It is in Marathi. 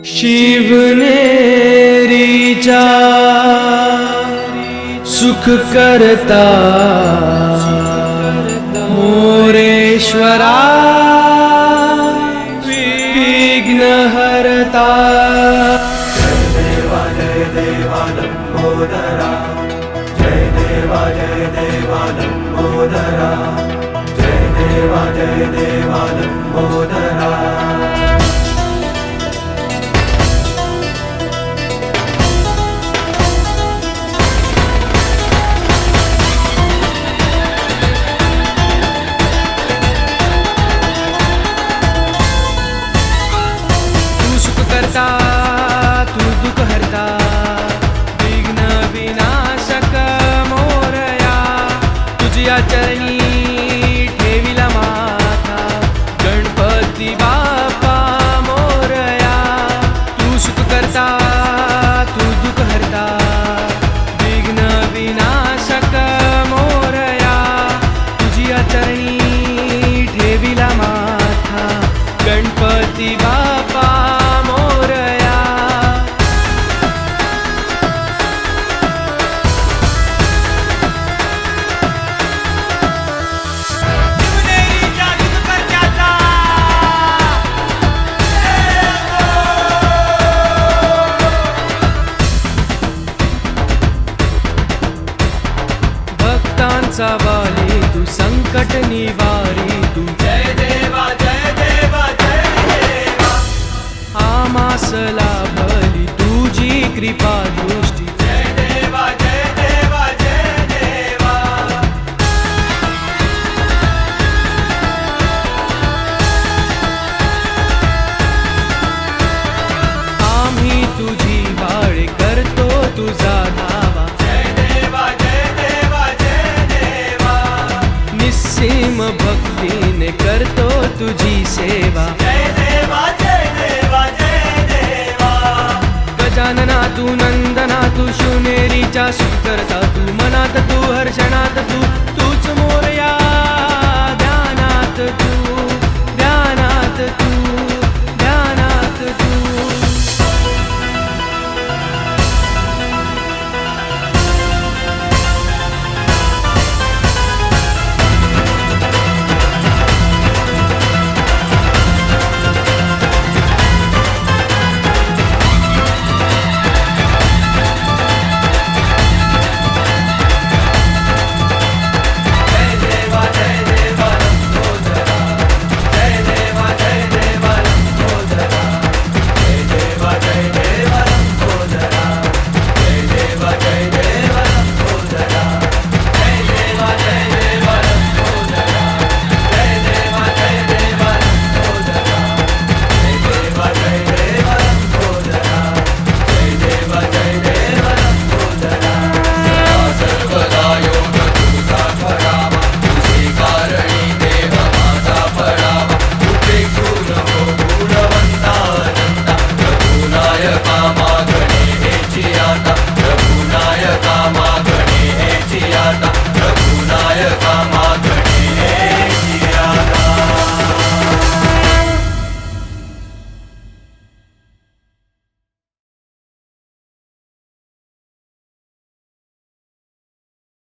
शिवनेरीचा सुख करता मोरेश्वरा विघ्न हरता। जय देवा लंबोदरा, जय देवा लंबोदरा, जय देवा लंबोदरा। तू दुःख हरता विघ्न विनाशक मोरया, तुझ्या चरणी ठेविला माथा गणपती बाप्पा मोरया। तू सुख करता तू दुःख हरता विघ्न विनाशक मोरया, तुझ्या चरणी ठेविला माथा गणपती बाप्पा मोरया। भक्तांचा वाली तू संकट निवारी तू, जय देवा जय देवा जय देवा। आमास लाभली तुझी कृपा दृष्टी, जय देवा जय देवा जय देवा। आम्ही तुझी बाळ करतो तुझा धावा, जय देवा जय देवा जय देवा। निस्सीम भक्तीने करतो तुझी सेवा, जय